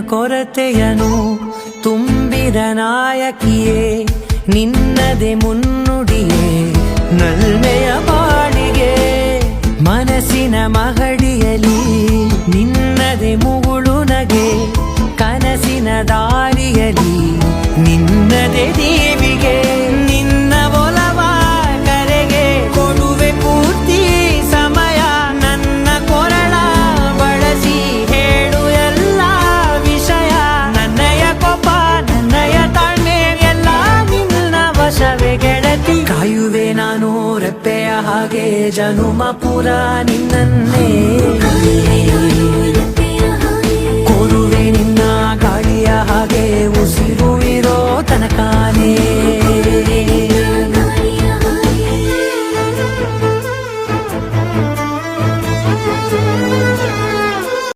ಕೊರತೆಯನು ತುಂಬಿದ ನಾಯಕಿಯೇ ನಿನ್ನದೆ ಮುನ್ನುಡಿಯೇ ನಲ್ಮೆಯ ಬಾಳಿಗೆ ಮನಸ್ಸಿನ ಮಹಡಿಯಲಿ ನಿನ್ನದೆ ಮುಗುಳು ನಗೆ ಕನಸಿನ ದಾರಿಯಲಿ ನಿನ್ನದೆ ದೇವಿಗೆ ನಿನ್ನ ಒಲವ ಕರೆಗೆ ಕೊಡುವೆ ಪೂರ್ತಿ ಸಮಯ ನನ್ನ ಕೊರಳ ಬಳಸಿ ಹೇಳು ಎಲ್ಲ ವಿಷಯ ನನ್ನಯ ಕೋಪ ನನ್ನಯ ತಾಳ್ಮೆ ಎಲ್ಲ ನಿನ್ನ ವಶವೇ ಗೆಳತಿ ಕಾಯುವೆ ನಾನು ರೆಪ್ಪೆಯ ಹಾಗೆ ಜನುಮ ಪುರ ನಿನ್ನನ್ನೇ